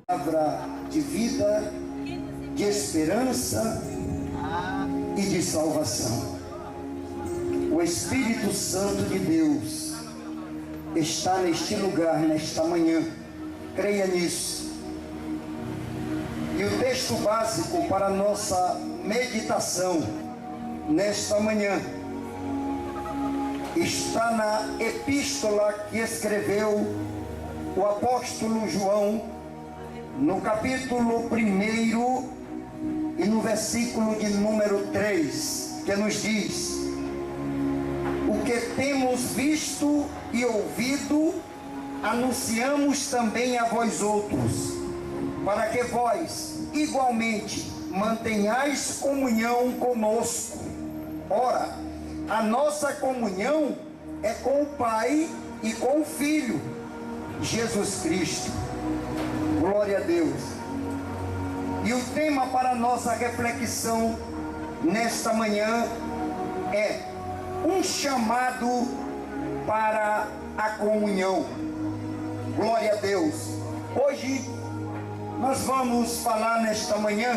Palavra de vida, de esperança e de salvação. O Espírito Santo de Deus está neste lugar, nesta manhã. Creia nisso. E o texto básico para a nossa meditação nesta manhã está na epístola que escreveu o apóstolo João, no capítulo 1 e no versículo de número 3, que nos diz: o que temos visto e ouvido, anunciamos também a vós outros, para que vós, igualmente, mantenhais comunhão conosco. Ora, a nossa comunhão é com o Pai e com o Filho, Jesus Cristo. Glória a Deus. E o tema para a nossa reflexão nesta manhã é um chamado para a comunhão. Glória a Deus. Hoje nós vamos falar nesta manhã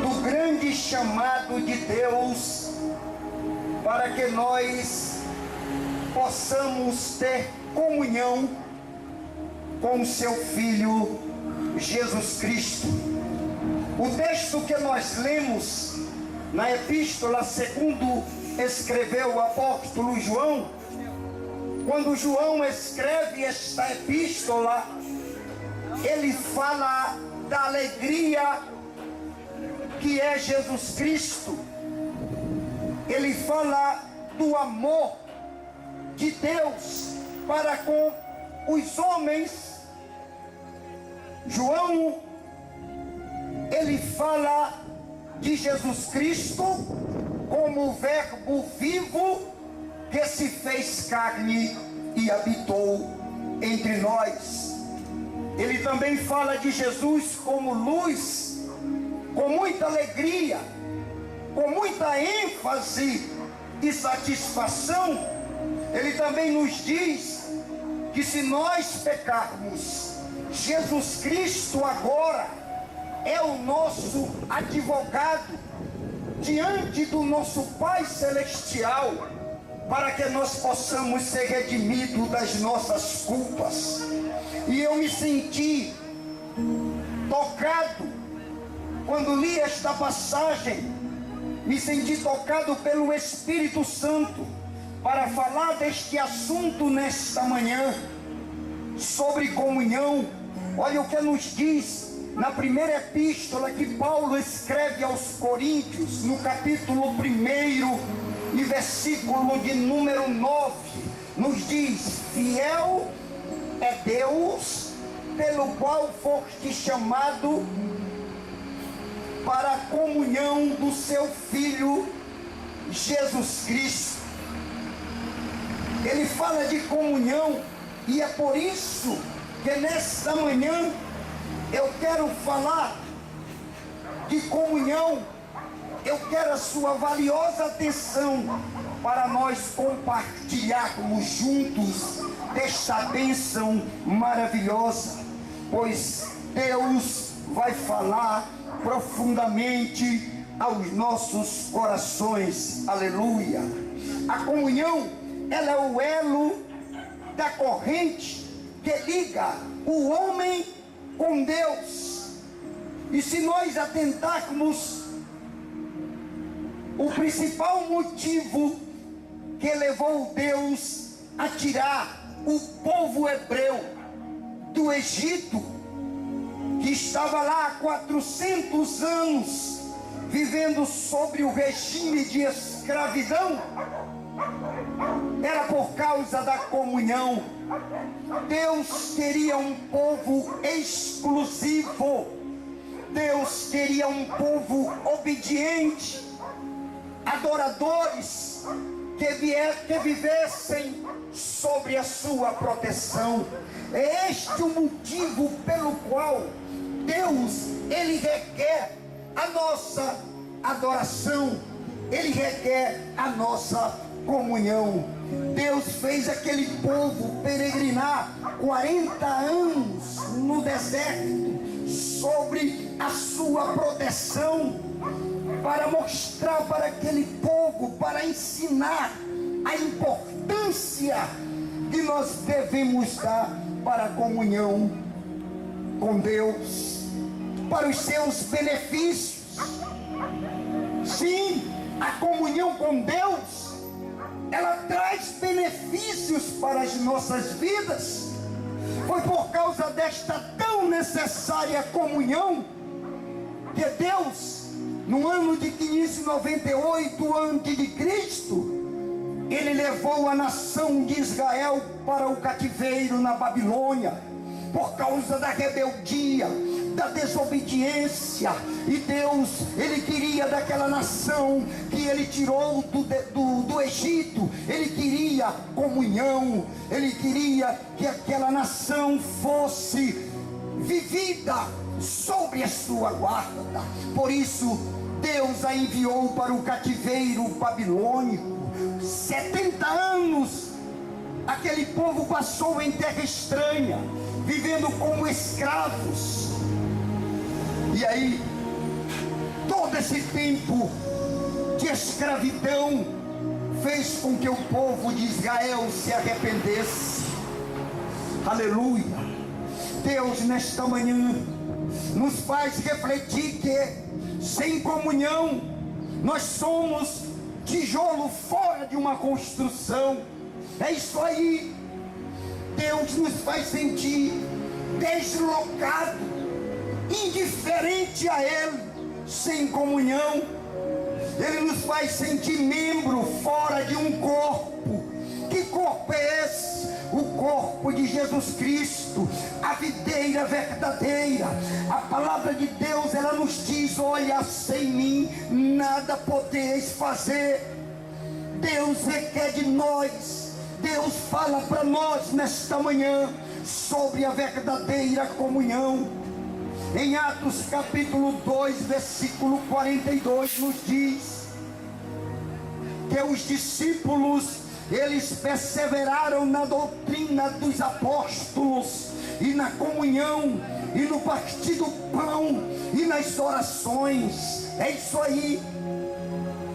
do grande chamado de Deus para que nós possamos ter comunhão com o seu Filho Jesus Cristo. O texto que nós lemos na epístola segundo escreveu o apóstolo João, quando João escreve esta epístola, ele fala da alegria que é Jesus Cristo. Ele fala do amor de Deus para com os homens. João, ele fala de Jesus Cristo como o verbo vivo que se fez carne e habitou entre nós. Ele também fala de Jesus como luz, com muita alegria, com muita ênfase e satisfação. Ele também nos diz que se nós pecarmos, Jesus Cristo agora é o nosso advogado diante do nosso Pai Celestial, para que nós possamos ser redimidos das nossas culpas. E eu me senti tocado quando li esta passagem, me senti tocado pelo Espírito Santo para falar deste assunto nesta manhã, sobre comunhão. Olha o que nos diz na primeira epístola que Paulo escreve aos Coríntios, no capítulo 1 e versículo de número 9, nos diz: fiel é Deus, pelo qual foste chamado para a comunhão do seu Filho Jesus Cristo. Ele fala de comunhão, e é por isso que nesta manhã eu quero falar de comunhão. Eu quero a sua valiosa atenção para nós compartilharmos juntos desta bênção maravilhosa, pois Deus vai falar profundamente aos nossos corações. Aleluia. A comunhão, ela é o elo da corrente que liga o homem com Deus. E se nós atentarmos, o principal motivo que levou Deus a tirar o povo hebreu do Egito, que estava lá há 400 anos vivendo sobre o regime de escravidão, era por causa da comunhão. Deus queria um povo exclusivo. Deus queria um povo obediente, adoradores, que vivessem sobre a sua proteção. É este o motivo pelo qual Deus, ele requer a nossa adoração, ele requer a nossa comunhão. Deus fez aquele povo peregrinar 40 anos no deserto, sobre a sua proteção, para mostrar para aquele povo, para ensinar a importância que nós devemos dar para a comunhão com Deus, para os seus benefícios. Sim, a comunhão com Deus, ela traz benefícios para as nossas vidas. Foi por causa desta tão necessária comunhão que Deus, no ano de 598 a.C., Ele levou a nação de Israel para o cativeiro na Babilônia, por causa da rebeldia, da desobediência. E Deus, Ele queria daquela nação que Ele tirou do Egito, Ele queria comunhão, Ele queria que aquela nação fosse vivida sobre a sua guarda. Por isso Deus a enviou para o cativeiro babilônico. 70 anos aquele povo passou em terra estranha, vivendo como escravos. E aí, todo esse tempo de escravidão fez com que o povo de Israel se arrependesse. Aleluia. Deus, nesta manhã, nos faz refletir que sem comunhão nós somos tijolo fora de uma construção. É isso aí. Deus nos faz sentir deslocado, indiferente a Ele, sem comunhão. Ele nos faz sentir membro fora de um corpo. Que corpo é esse? O corpo de Jesus Cristo, a videira verdadeira. A palavra de Deus, ela nos diz: olha, sem mim nada podeis fazer. Deus requer de nós, Deus fala para nós nesta manhã sobre a verdadeira comunhão. Em Atos capítulo 2, versículo 42, nos diz que os discípulos, eles perseveraram na doutrina dos apóstolos, e na comunhão, e no partir do pão, e nas orações. É isso aí.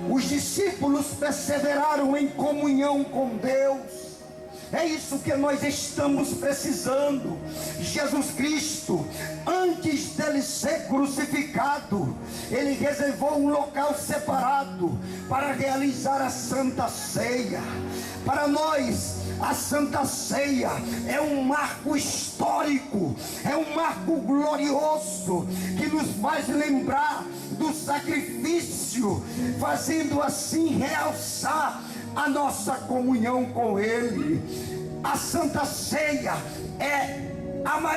Os discípulos perseveraram em comunhão com Deus. É isso que nós estamos precisando. Jesus Cristo, antes dele ser crucificado, Ele reservou um local separado para realizar a Santa Ceia. Para nós, a Santa Ceia é um marco histórico, é um marco glorioso, que nos faz lembrar do sacrifício, fazendo assim realçar a nossa comunhão com Ele. A Santa Ceia é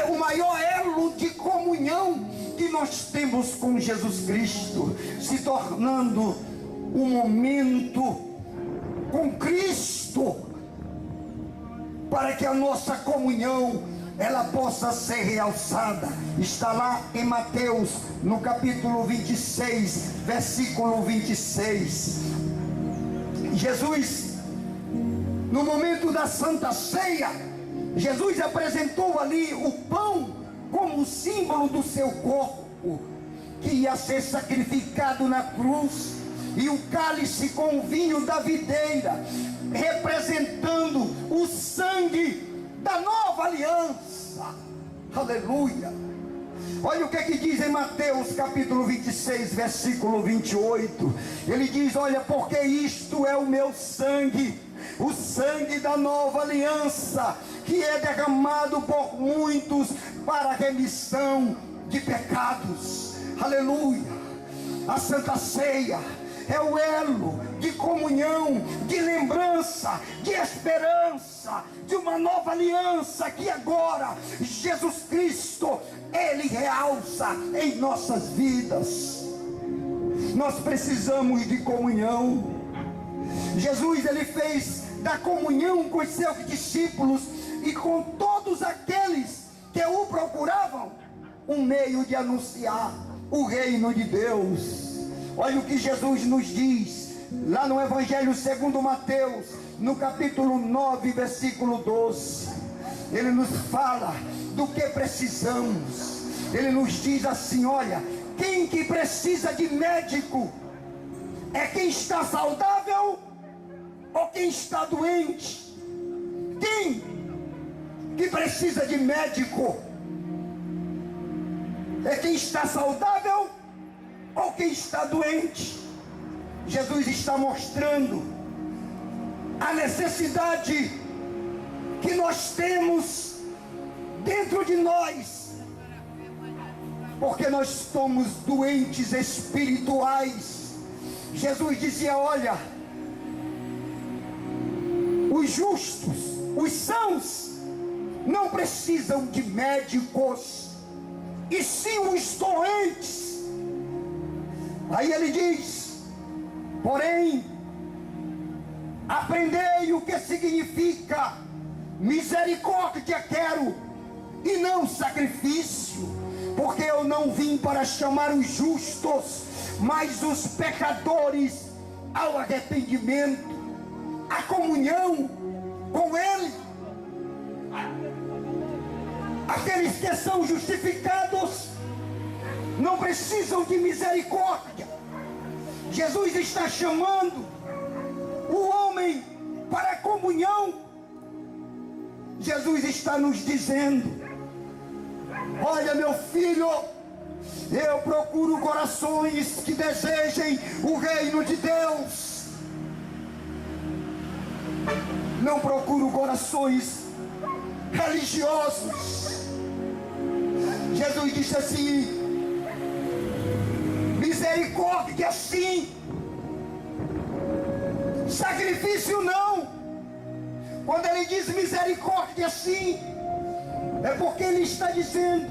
o maior elo de comunhão que nós temos com Jesus Cristo, se tornando um momento com Cristo, para que a nossa comunhão ela possa ser realçada. Está lá em Mateus, no capítulo 26, versículo 26. Jesus, no momento da Santa Ceia, Jesus apresentou ali o pão como símbolo do seu corpo, que ia ser sacrificado na cruz, e o cálice com o vinho da videira, representando o sangue da nova aliança. Aleluia. Olha o que diz em Mateus capítulo 26, versículo 28. Ele diz: olha, porque isto é o meu sangue, o sangue da nova aliança, que é derramado por muitos para a remissão de pecados. Aleluia. A Santa Ceia é o elo de comunhão, de lembrança, de esperança, de uma nova aliança que agora Jesus Cristo, Ele realça em nossas vidas. Nós precisamos de comunhão. Jesus, Ele fez da comunhão com os seus discípulos e com todos aqueles que o procuravam um meio de anunciar o reino de Deus. Olha o que Jesus nos diz lá no Evangelho segundo Mateus, no capítulo 9, versículo 12, ele nos fala do que precisamos. Ele nos diz assim: olha, quem que precisa de médico? É quem está saudável ou quem está doente? Quem que precisa de médico? É quem está saudável ou quem está doente? Jesus está mostrando a necessidade que nós temos dentro de nós, porque nós somos doentes espirituais. Jesus dizia: olha, os justos, os sãos, não precisam de médicos, e sim os doentes. Aí ele diz: porém, aprendei o que significa misericórdia quero, e não sacrifício, porque eu não vim para chamar os justos, mas os pecadores ao arrependimento, à comunhão com Ele. Aqueles que são justificados não precisam de misericórdia. Jesus está chamando o homem para a comunhão. Jesus está nos dizendo: olha, meu filho, eu procuro corações que desejem o reino de Deus. Não procuro corações religiosos. Jesus disse assim: misericórdia sim, sacrifício não. Quando ele diz misericórdia sim, é porque ele está dizendo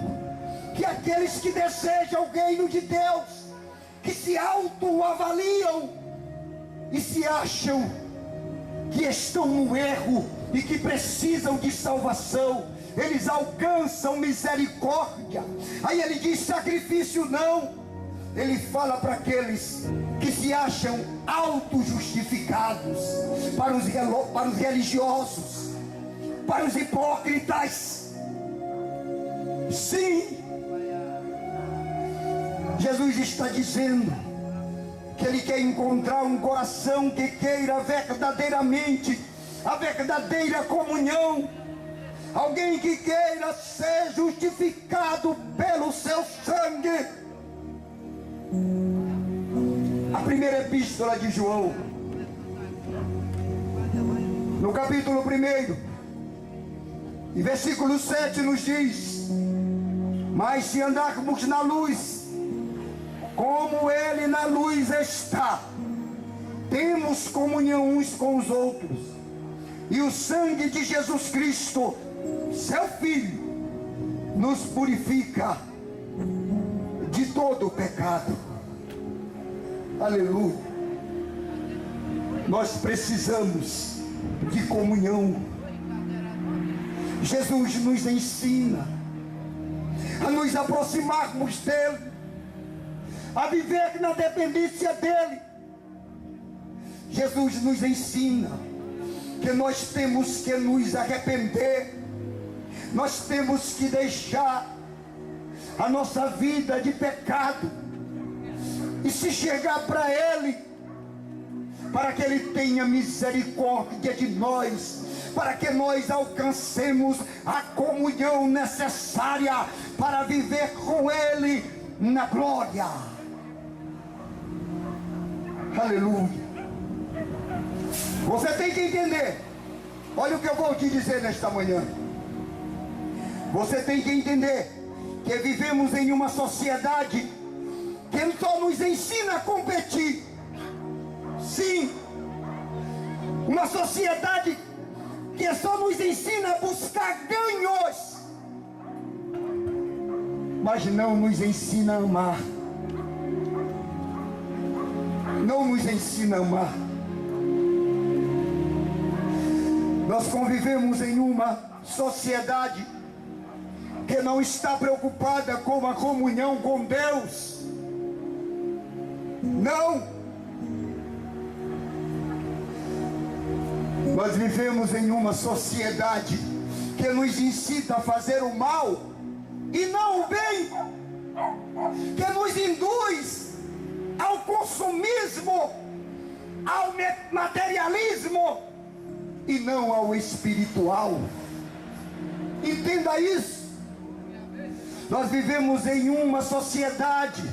que aqueles que desejam o reino de Deus, que se autoavaliam e se acham que estão no erro e que precisam de salvação, eles alcançam misericórdia. Aí ele diz sacrifício não. Ele fala para aqueles que se acham auto-justificados, para os religiosos, para os hipócritas. Sim, Jesus está dizendo que Ele quer encontrar um coração que queira verdadeiramente a verdadeira comunhão. Alguém que queira ser justificado pelo seu sangue. A primeira epístola de João, no capítulo 1, e versículo 7 nos diz: mas se andarmos na luz, como Ele na luz está, temos comunhão uns com os outros, e o sangue de Jesus Cristo, seu Filho, nos purifica de todo o pecado. Aleluia. Nós precisamos de comunhão. Jesus nos ensina a nos aproximarmos dEle, a viver na dependência dEle. Jesus nos ensina que nós temos que nos arrepender, nós temos que deixar a nossa vida de pecado e se chegar para Ele, para que Ele tenha misericórdia de nós, para que nós alcancemos a comunhão necessária para viver com Ele na glória. Aleluia. Você tem que entender, olha o que eu vou te dizer nesta manhã. Você tem que entender que vivemos em uma sociedade que só nos ensina a competir. Sim, uma sociedade que só nos ensina a buscar ganhos, mas não nos ensina a amar. Não nos ensina a amar. Nós convivemos em uma sociedade que não está preocupada com a comunhão com Deus. Não. Nós vivemos em uma sociedade que nos incita a fazer o mal e não o bem, que nos induz ao consumismo, ao materialismo e não ao espiritual. Entenda isso. Nós vivemos em uma sociedade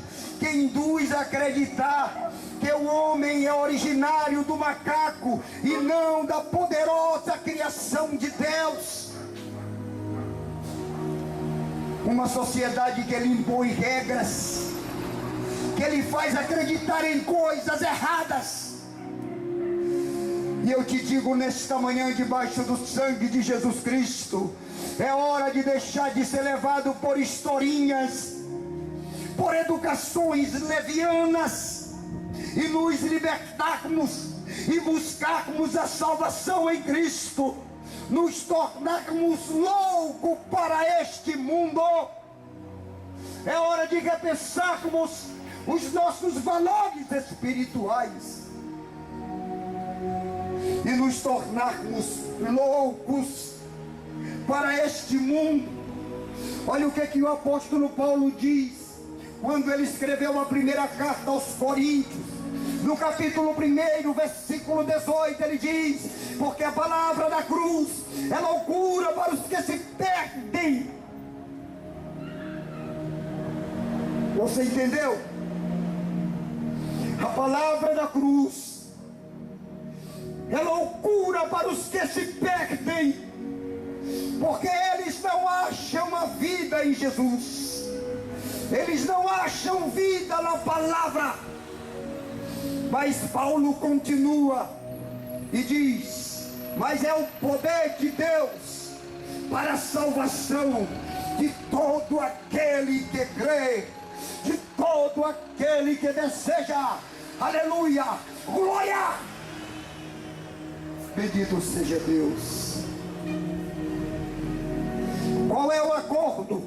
que induz a acreditar que o homem é originário do macaco e não da poderosa criação de Deus. Uma sociedade que lhe impõe regras, que lhe faz acreditar em coisas erradas. E eu te digo nesta manhã, debaixo do sangue de Jesus Cristo, é hora de deixar de ser levado por historinhas, por educações levianas, e nos libertarmos e buscarmos a salvação em Cristo, nos tornarmos loucos para este mundo. É hora de repensarmos os nossos valores espirituais e nos tornarmos loucos para este mundo. Olha o que o apóstolo Paulo diz quando ele escreveu a primeira carta aos Coríntios. No capítulo 1, versículo 18, ele diz: porque a palavra da cruz é loucura para os que se perdem. Você entendeu? A palavra da cruz é loucura para os que se perdem, porque eles não acham a vida em Jesus, eles não acham vida na palavra. Mas Paulo continua e diz: mas é o poder de Deus para a salvação de todo aquele que crê, de todo aquele que deseja. Aleluia, glória, bendito seja Deus. Qual é o acordo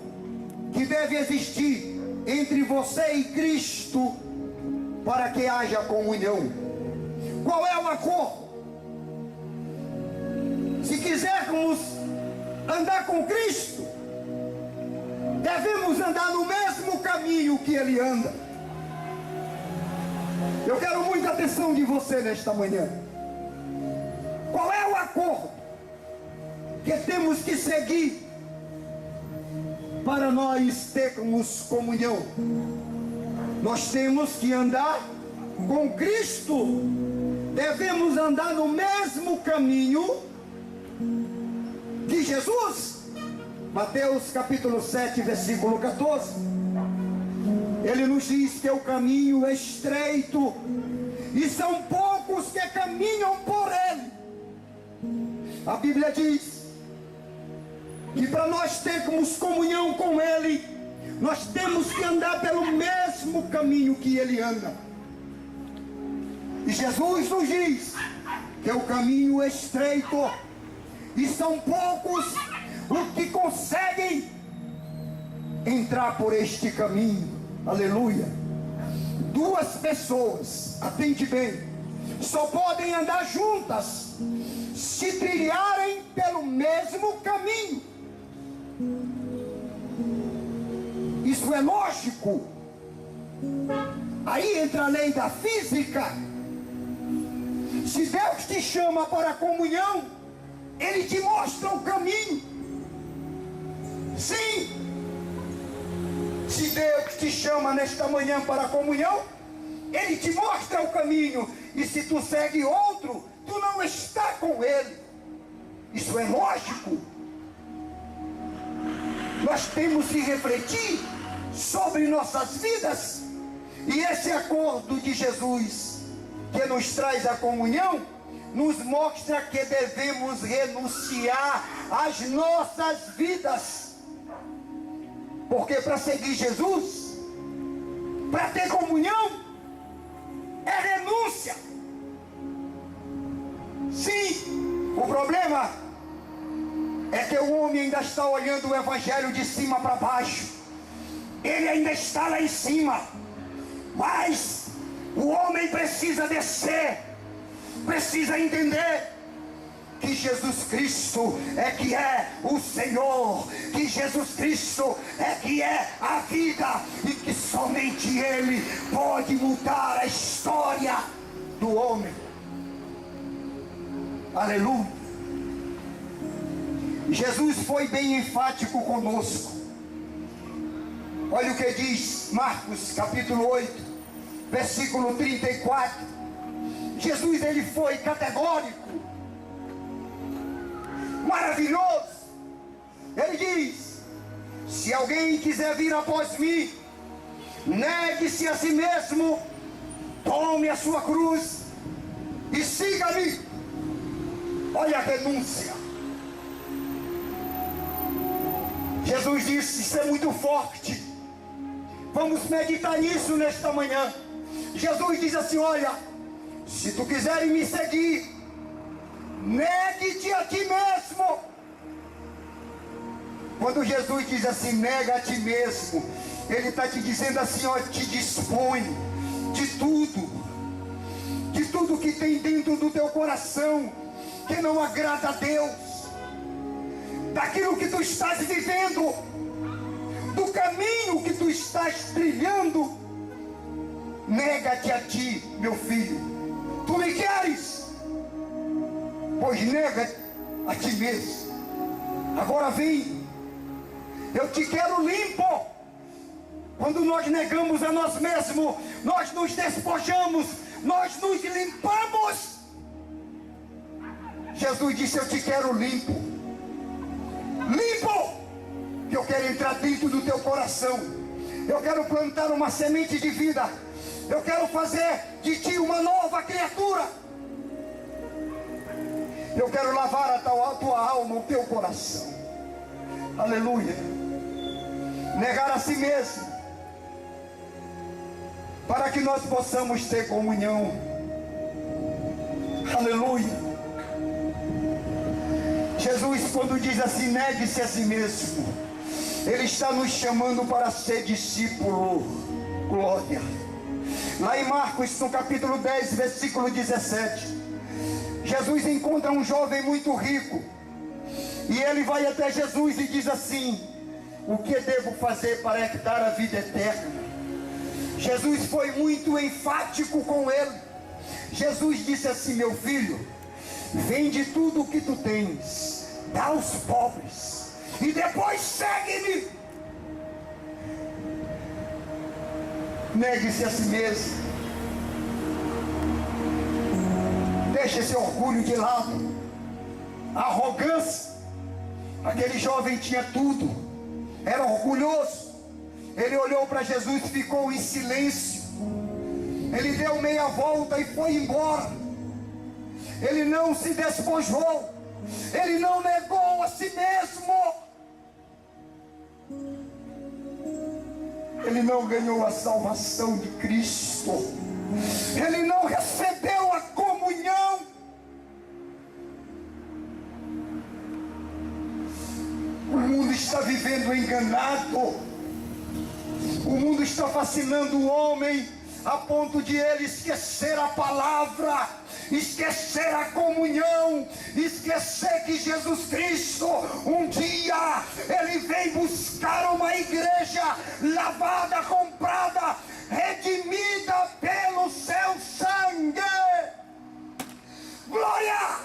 que deve existir entre você e Cristo para que haja comunhão? Qual é o acordo? Se quisermos andar com Cristo, devemos andar no mesmo caminho que Ele anda. Eu quero muita atenção de você nesta manhã. Qual é o acordo que temos que seguir para nós termos comunhão? Nós temos que andar com Cristo, devemos andar no mesmo caminho de Jesus. Mateus capítulo 7, versículo 14, ele nos diz que o caminho é estreito e são poucos que caminham por ele. A Bíblia diz que para nós termos comunhão com ele, nós temos que andar pelo mesmo caminho que ele anda. E Jesus nos diz que o caminho é estreito e são poucos os que conseguem entrar por este caminho. Aleluia. Duas pessoas, atende bem, só podem andar juntas se trilharem pelo mesmo caminho. Isso é lógico. Aí entra a lei da física. Se Deus te chama para a comunhão, Ele te mostra o caminho. Sim. Se Deus te chama nesta manhã para a comunhão, Ele te mostra o caminho. E se tu segue outro, tu não está com Ele. Isso é lógico. Nós temos que refletir sobre nossas vidas. E esse acordo de Jesus, que nos traz a comunhão, nos mostra que devemos renunciar às nossas vidas. Porque para seguir Jesus, para ter comunhão, é renúncia. Sim, o problema é que o homem ainda está olhando o evangelho de cima para baixo. Ele ainda está lá em cima. Mas o homem precisa descer, precisa entender que Jesus Cristo é que é o Senhor, que Jesus Cristo é que é a vida, e que somente Ele pode mudar a história do homem. Aleluia. Jesus foi bem enfático conosco. Olha o que diz Marcos capítulo 8, versículo 34. Jesus, ele foi categórico, maravilhoso. Ele diz: se alguém quiser vir após mim, negue-se a si mesmo, tome a sua cruz e siga-me. Olha a renúncia. Jesus disse: isso é muito forte. Vamos meditar nisso nesta manhã. Jesus diz assim: olha, se tu quiseres me seguir, negue-te a ti mesmo. Quando Jesus diz assim, nega a ti mesmo, Ele está te dizendo assim: ó, te dispõe de tudo que tem dentro do teu coração que não agrada a Deus, daquilo que tu estás vivendo, do caminho que tu estás trilhando. Nega-te a ti, meu filho. Tu me queres? Pois nega a ti mesmo. Agora vem, eu te quero limpo. Quando nós negamos a nós mesmos, nós nos despojamos, nós nos limpamos. Jesus disse: eu te quero limpo. Limpo, que eu quero entrar dentro do teu coração. Eu quero plantar uma semente de vida. Eu quero fazer de ti uma nova criatura. Eu quero lavar a tua alma, o teu coração. Aleluia. Negar a si mesmo, para que nós possamos ter comunhão. Aleluia. Jesus, quando diz assim, negue-se a si mesmo, Ele está nos chamando para ser discípulo. Glória. Lá em Marcos, no capítulo 10, versículo 17, Jesus encontra um jovem muito rico, e ele vai até Jesus e diz assim: o que devo fazer para herdar a vida eterna? Jesus foi muito enfático com ele. Jesus disse assim: meu filho, vende tudo o que tu tens, dá aos pobres, e depois segue-me. Negue-se a si mesmo. Deixe esse orgulho de lado, a arrogância. Aquele jovem tinha tudo, era orgulhoso. Ele olhou para Jesus e ficou em silêncio. Ele deu meia volta e foi embora. Ele não se despojou, ele não negou a si mesmo. Ele não ganhou a salvação de Cristo. Ele não recebeu a comunhão. O mundo está vivendo enganado. O mundo está fascinando o homem a ponto de ele esquecer a palavra, esquecer a comunhão, esquecer que Jesus Cristo, um dia, Ele vem buscar uma igreja lavada, comprada, redimida pelo seu sangue. Glória!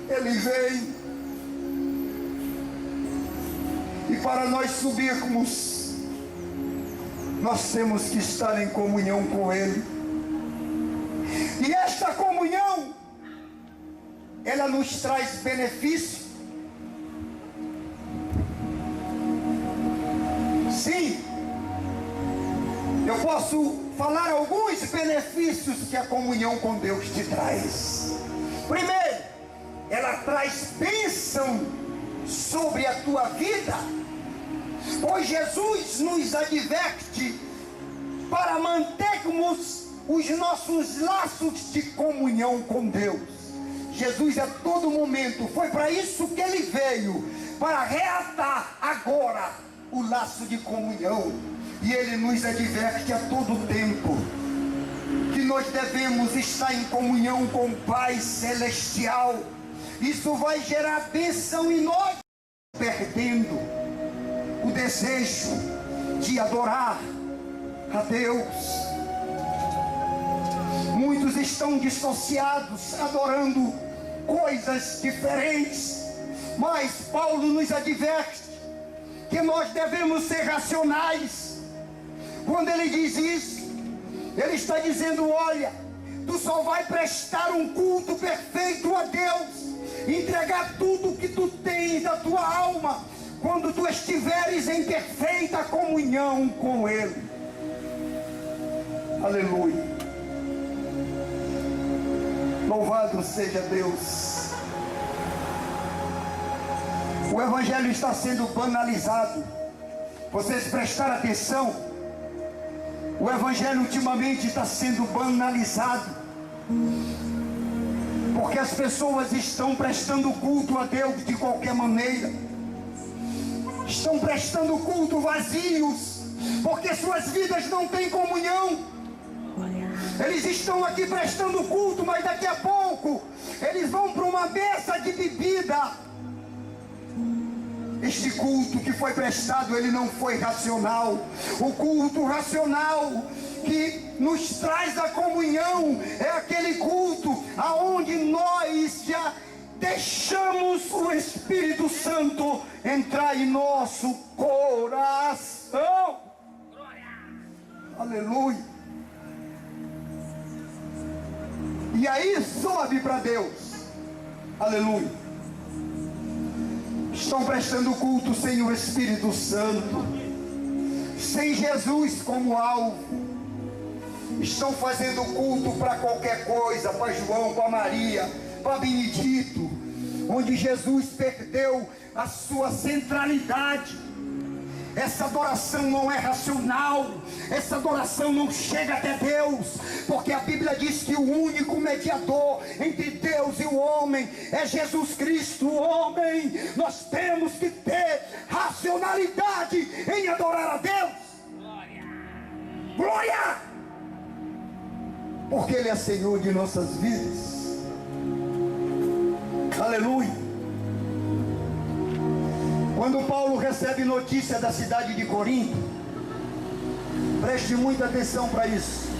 Ele vem, e para nós subirmos, nós temos que estar em comunhão com Ele. E esta comunhão, ela nos traz benefício. Sim, eu posso falar alguns benefícios que a comunhão com Deus te traz. Primeiro, ela traz bênção sobre a tua vida, pois Jesus nos adverte para mantermos os nossos laços de comunhão com Deus. Jesus a todo momento, foi para isso que Ele veio, para reatar agora o laço de comunhão. E Ele nos adverte a todo tempo que nós devemos estar em comunhão com o Pai Celestial. Isso vai gerar bênção em nós, perdendo o desejo de adorar a Deus. Muitos estão dissociados, adorando coisas diferentes, mas Paulo nos adverte que nós devemos ser racionais. Quando ele diz isso, ele está dizendo: olha, tu só vai prestar um culto perfeito a Deus, entregar tudo que tu tens da tua alma, quando tu estiveres em perfeita comunhão com Ele. Aleluia. Louvado seja Deus. O Evangelho está sendo banalizado. Vocês prestaram atenção? O Evangelho ultimamente está sendo banalizado, porque as pessoas estão prestando culto a Deus de qualquer maneira. Estão prestando culto vazios, porque suas vidas não têm comunhão. Eles estão aqui prestando culto, mas daqui a pouco eles vão para uma mesa de bebida. Este culto que foi prestado, ele não foi racional. O culto racional que nos traz a comunhão é aquele culto aonde nós já deixamos o Espírito Santo entrar em nosso coração. Aleluia. E aí sobe para Deus. Aleluia. Estão prestando culto sem o Espírito Santo, sem Jesus como alvo. Estão fazendo culto para qualquer coisa, para João, para Maria, para Benedito, onde Jesus perdeu a sua centralidade. Essa adoração não é racional, essa adoração não chega até Deus, porque a Bíblia diz que o único mediador entre Deus e o homem é Jesus Cristo. O homem, nós temos que ter racionalidade em adorar a Deus. Glória! Glória! Porque Ele é Senhor de nossas vidas. Aleluia! Quando Paulo recebe notícia da cidade de Corinto, preste muita atenção para isso.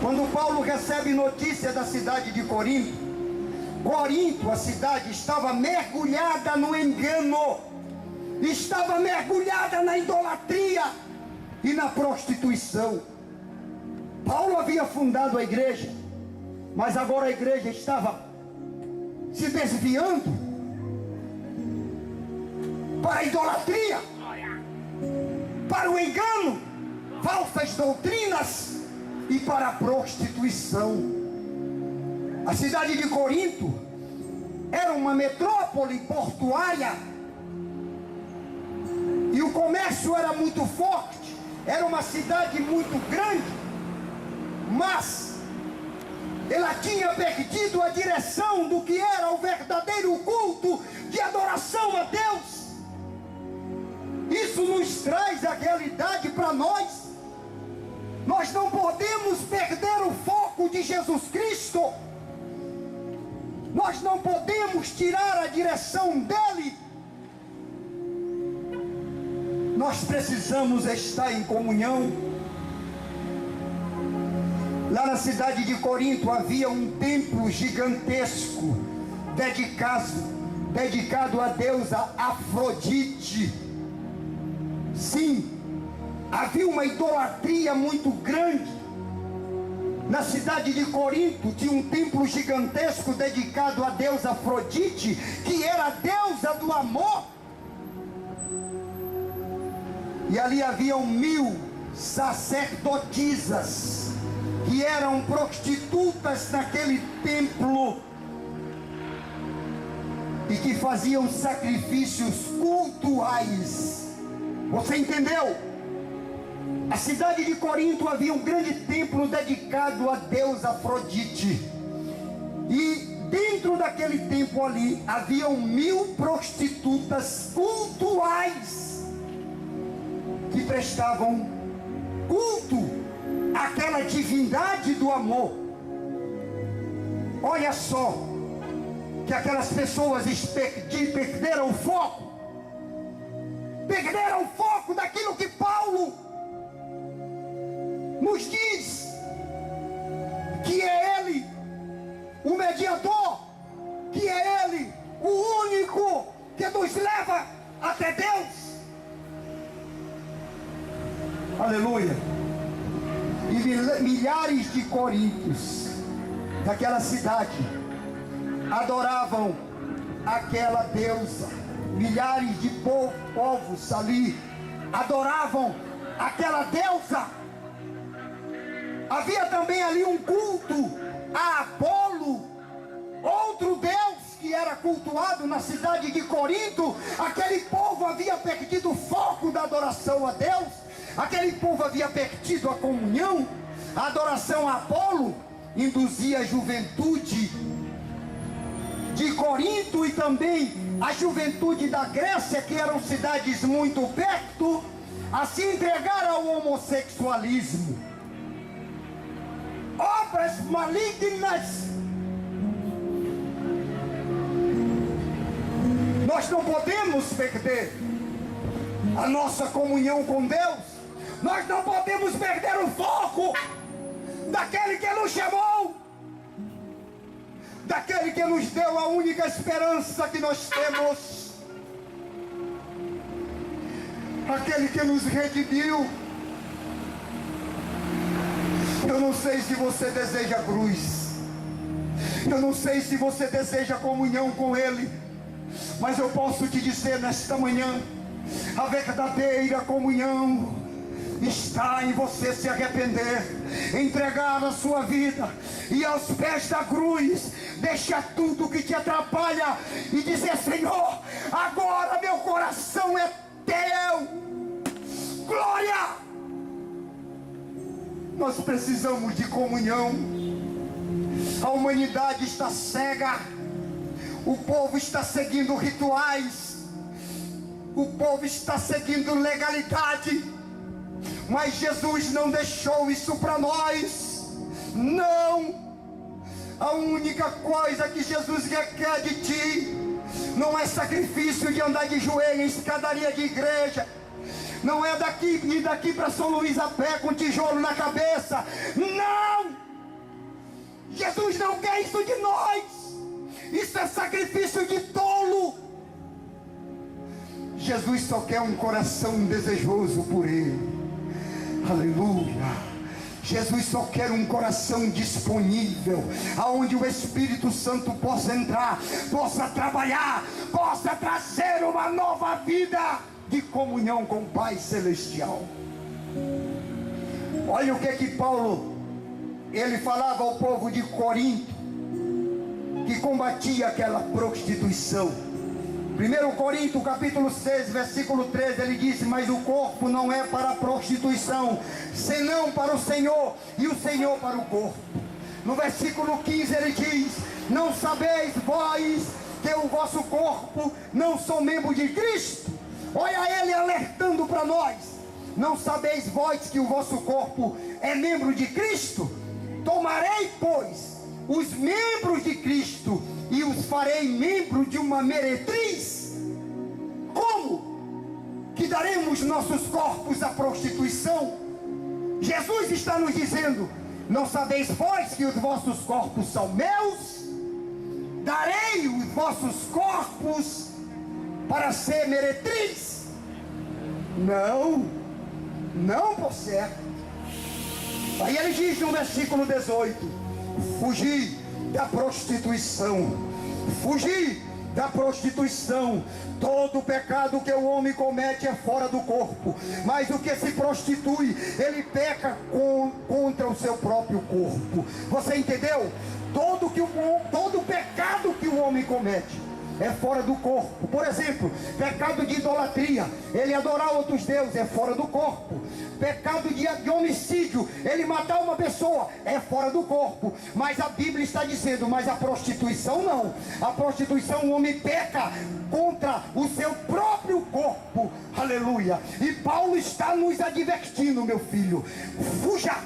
Quando Paulo recebe notícia da cidade de Corinto, a cidade estava mergulhada no engano, estava mergulhada na idolatria e na prostituição. Paulo havia fundado a igreja, mas agora a igreja estava se desviando para a idolatria, para o engano, falsas doutrinas e para a prostituição. A cidade de Corinto era uma metrópole portuária e o comércio era muito forte, era uma cidade muito grande, mas ela tinha perdido a direção do que era o verdadeiro culto de adoração a Deus. Isso nos traz a realidade para nós. Nós não podemos perder o foco de Jesus Cristo. Nós não podemos tirar a direção dele. Nós precisamos estar em comunhão. Lá na cidade de Corinto havia um templo gigantesco dedicado a deusa Afrodite. Sim, havia uma idolatria muito grande. Na cidade de Corinto tinha um templo gigantesco dedicado a deusa Afrodite, que era a deusa do amor. E ali haviam 1000 sacerdotisas, que eram prostitutas naquele templo, e que faziam sacrifícios cultuais. Você entendeu? A cidade de Corinto havia um grande templo dedicado a deusa Afrodite. E dentro daquele templo ali, haviam 1000 prostitutas cultuais que prestavam culto aquela divindade do amor. Olha só, que aquelas pessoas perderam o foco. Perderam o foco daquilo que Paulo nos diz, que é Ele o mediador, que é Ele o único que nos leva até Deus. Aleluia. E milhares de coríntios daquela cidade adoravam aquela deusa. Milhares de povos ali adoravam aquela deusa. Havia também ali um culto a Apolo, outro deus que era cultuado na cidade de Corinto. Aquele povo havia perdido o foco da adoração a Deus. Aquele povo havia perdido a comunhão. A adoração a Apolo induzia a juventude de Corinto e também a juventude da Grécia, que eram cidades muito perto, a se entregar ao homossexualismo. Obras malignas. Nós não podemos perder a nossa comunhão com Deus. Nós não podemos perder o foco daquele que nos chamou, daquele que nos deu a única esperança que nós temos, aquele que nos redimiu. Eu não sei se você deseja cruz, eu não sei se você deseja comunhão com Ele, mas eu posso te dizer nesta manhã, a verdadeira comunhão está em você se arrepender, entregar a sua vida e aos pés da cruz deixar tudo que te atrapalha e dizer: Senhor, agora meu coração é teu. Glória! Nós precisamos de comunhão. A humanidade está cega. O povo está seguindo rituais. O povo está seguindo legalidade. Mas Jesus não deixou isso para nós. Não. A única coisa que Jesus requer de ti não é sacrifício de andar de joelho em escadaria de igreja. Não é daqui para São Luís a pé com tijolo na cabeça. Não! Jesus não quer isso de nós. Isso é sacrifício de tolo. Jesus só quer um coração desejoso por Ele. Aleluia. Jesus só quer um coração disponível, aonde o Espírito Santo possa entrar, possa trabalhar, possa trazer uma nova vida de comunhão com o Pai Celestial. Olha o que Paulo, ele falava ao povo de Corinto, que combatia aquela prostituição. 1 Coríntios capítulo 6, versículo 13, ele disse: mas o corpo não é para a prostituição, senão para o Senhor, e o Senhor para o corpo. No versículo 15 ele diz: não sabeis vós que o vosso corpo não são membros de Cristo? Olha ele alertando para nós: não sabeis vós que o vosso corpo é membro de Cristo? Tomarei, pois, os membros de Cristo e os farei membros de uma meretriz? Como que daremos nossos corpos à prostituição? Jesus está nos dizendo: não sabeis vós que os vossos corpos são meus? Darei os vossos corpos para ser meretriz? Não, não por certo. Aí ele diz no versículo 18: fugi da prostituição, fugi da prostituição. Todo pecado que o homem comete é fora do corpo, mas o que se prostitui, ele peca contra o seu próprio corpo. Você entendeu? Todo pecado que o homem comete é fora do corpo. Por exemplo, pecado de idolatria, ele adorar outros deuses, é fora do corpo. Pecado de homicídio, ele matar uma pessoa, é fora do corpo. Mas a Bíblia está dizendo: mas a prostituição não. A prostituição, o homem peca contra o seu próprio corpo. Aleluia. E Paulo está nos advertindo, meu filho: fuja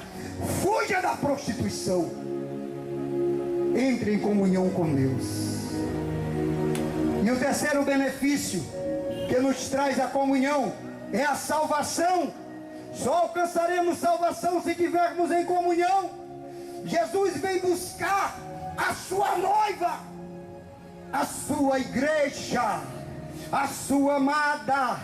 Fuja da prostituição. Entre em comunhão com Deus. E o terceiro benefício que nos traz a comunhão é a salvação. Só alcançaremos salvação se estivermos em comunhão. Jesus vem buscar a sua noiva, a sua igreja, a sua amada.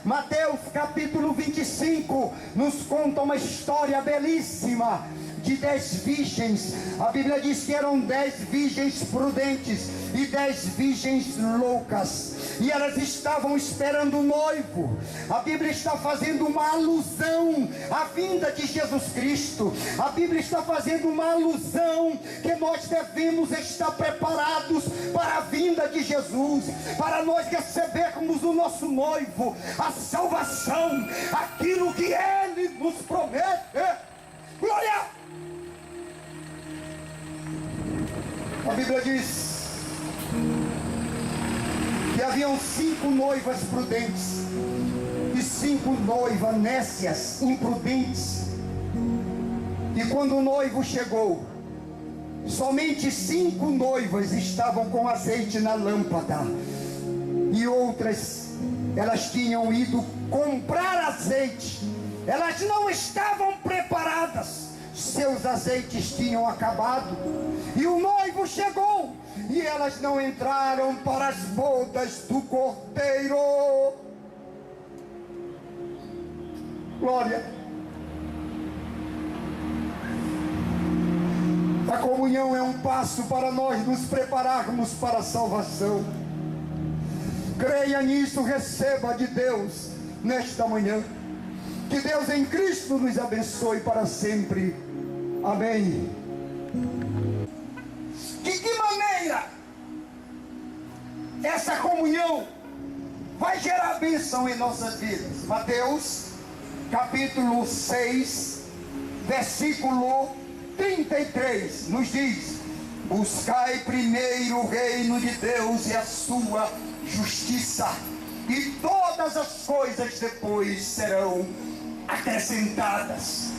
Mateus capítulo 25 nos conta uma história belíssima de 10 virgens. A Bíblia diz que eram 10 virgens prudentes e 10 virgens loucas, e elas estavam esperando o noivo. A Bíblia está fazendo uma alusão à vinda de Jesus Cristo. A Bíblia está fazendo uma alusão que nós devemos estar preparados para a vinda de Jesus, para nós recebermos o nosso noivo, a salvação, aquilo que Ele nos promete. Glória! A Bíblia diz que haviam 5 noivas prudentes e 5 noivas nécias, imprudentes. E quando o noivo chegou, somente 5 noivas estavam com azeite na lâmpada, e outras, elas tinham ido comprar azeite. Elas não estavam preparadas, seus azeites tinham acabado, e o noivo chegou, e elas não entraram para as bodas do Cordeiro. Glória! A comunhão é um passo para nós nos prepararmos para a salvação. Creia nisso, receba de Deus nesta manhã. Que Deus em Cristo nos abençoe para sempre. Amém. De que maneira essa comunhão vai gerar bênção em nossas vidas? Mateus capítulo 6, versículo 33 nos diz: buscai primeiro o reino de Deus e a sua justiça, e todas as coisas depois serão acrescentadas.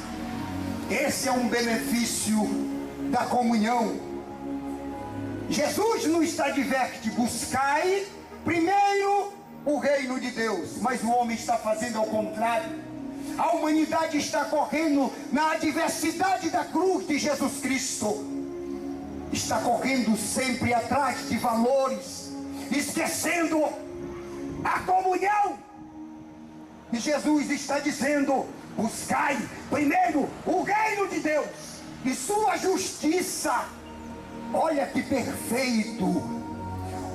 Esse é um benefício da comunhão. Jesus nos adverte: buscai primeiro o reino de Deus, mas o homem está fazendo ao contrário. A humanidade está correndo na adversidade da cruz de Jesus Cristo, está correndo sempre atrás de valores, esquecendo a comunhão. E Jesus está dizendo: buscai primeiro o reino de Deus e sua justiça. Olha que perfeito!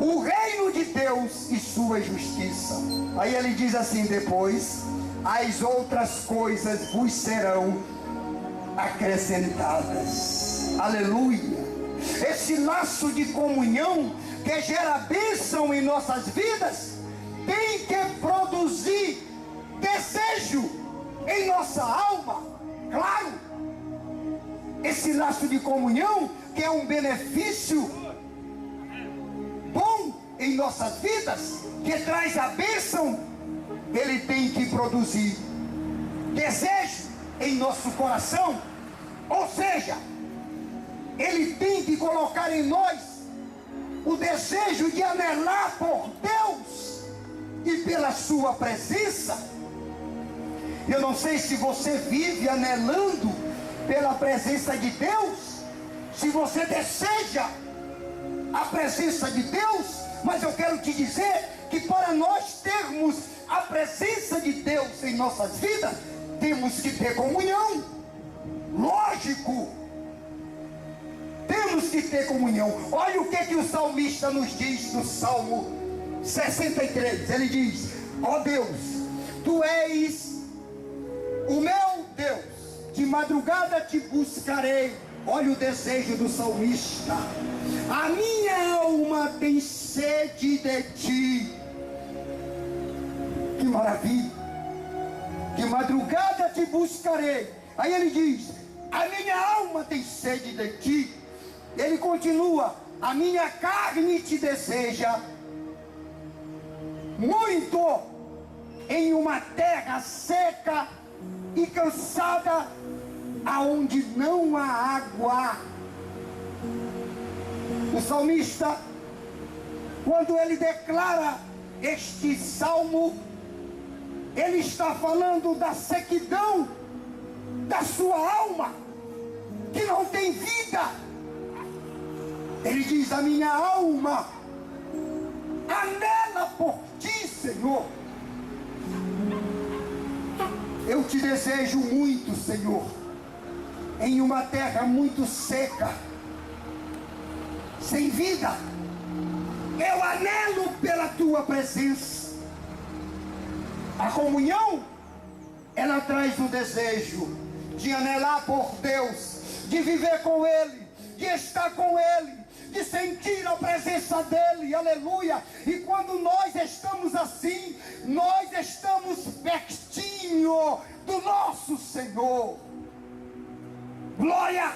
O reino de Deus e sua justiça. Aí ele diz assim depois: as outras coisas vos serão acrescentadas. Aleluia! Esse laço de comunhão que gera bênção em nossas vidas tem que produzir desejo em nossa alma. Claro, esse laço de comunhão, que é um benefício bom em nossas vidas, que traz a bênção, ele tem que produzir desejo em nosso coração. Ou seja, ele tem que colocar em nós o desejo de anelar por Deus e pela sua presença. Eu não sei se você vive anelando pela presença de Deus, se você deseja a presença de Deus, mas eu quero te dizer que para nós termos a presença de Deus em nossas vidas, temos que ter comunhão. Lógico, temos que ter comunhão. Olha o que o salmista nos diz no Salmo 63. Ele diz: ó Deus, tu és o meu Deus, de madrugada te buscarei. Olha o desejo do salmista: a minha alma tem sede de ti. Que maravilha! De madrugada te buscarei. Aí ele diz: a minha alma tem sede de ti. Ele continua: a minha carne te deseja muito, em uma terra seca e cansada aonde não há água. O salmista, quando ele declara este salmo, ele está falando da sequidão da sua alma, que não tem vida. Ele diz: a minha alma anela por ti, Senhor. Eu te desejo muito, Senhor, em uma terra muito seca, sem vida. Eu anelo pela tua presença. A comunhão, ela traz o desejo de anelar por Deus, de viver com Ele, de estar com Ele, de sentir a presença dEle, aleluia. E quando nós estamos assim, nós estamos pertinho do nosso Senhor. Glória!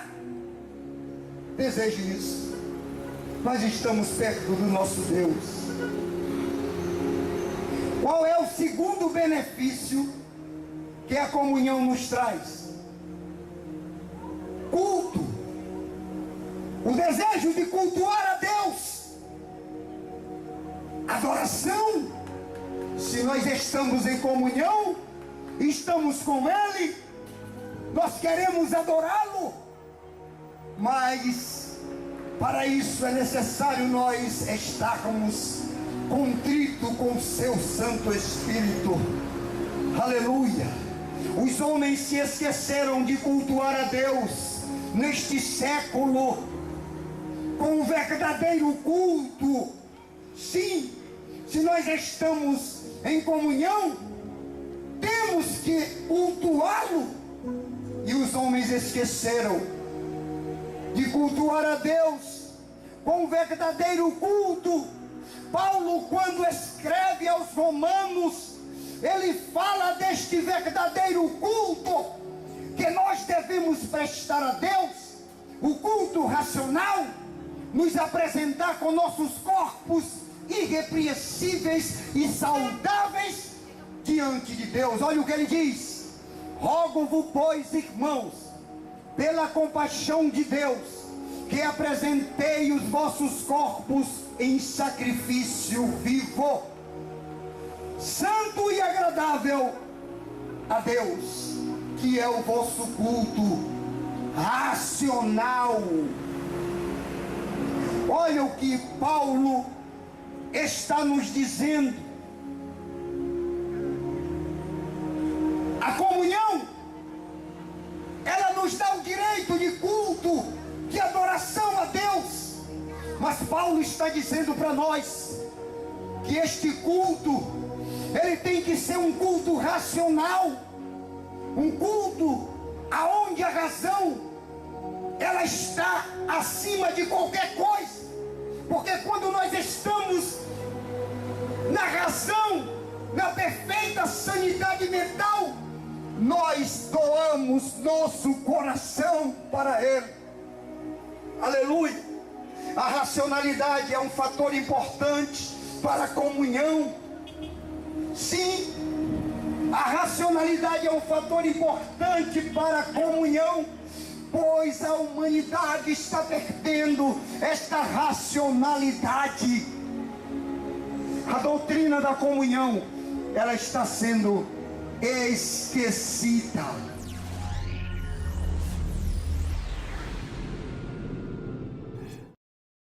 Deseje isso. Nós estamos perto do nosso Deus. Qual é o segundo benefício que a comunhão nos traz? Culto. O desejo de cultuar a Deus. Adoração. Se nós estamos em comunhão, estamos com Ele, nós queremos adorá-lo. Mas para isso é necessário nós estarmos contrito com o seu Santo Espírito. Aleluia. Os homens se esqueceram de cultuar a Deus neste século com um verdadeiro culto. Sim, se nós estamos em comunhão, temos que cultuá-lo. E os homens esqueceram de cultuar a Deus com um verdadeiro culto. Paulo, quando escreve aos Romanos, ele fala deste verdadeiro culto que nós devemos prestar a Deus, o culto racional, nos apresentar com nossos corpos irrepreensíveis e saudáveis diante de Deus. Olha o que ele diz: rogo-vos, pois, irmãos, pela compaixão de Deus, que apresentei os vossos corpos em sacrifício vivo, santo e agradável a Deus, que é o vosso culto racional. Olha o que Paulo está nos dizendo. A comunhão, ela nos dá o direito de culto, de adoração a Deus. Mas Paulo está dizendo para nós que este culto, ele tem que ser um culto racional, um culto aonde a razão, ela está acima de qualquer coisa. Porque quando nós estamos na razão, na perfeita sanidade mental, nós doamos nosso coração para Ele. Aleluia. A racionalidade é um fator importante para a comunhão. Sim, a racionalidade é um fator importante para a comunhão, pois a humanidade está perdendo esta racionalidade. A doutrina da comunhão, ela está sendo esquecida.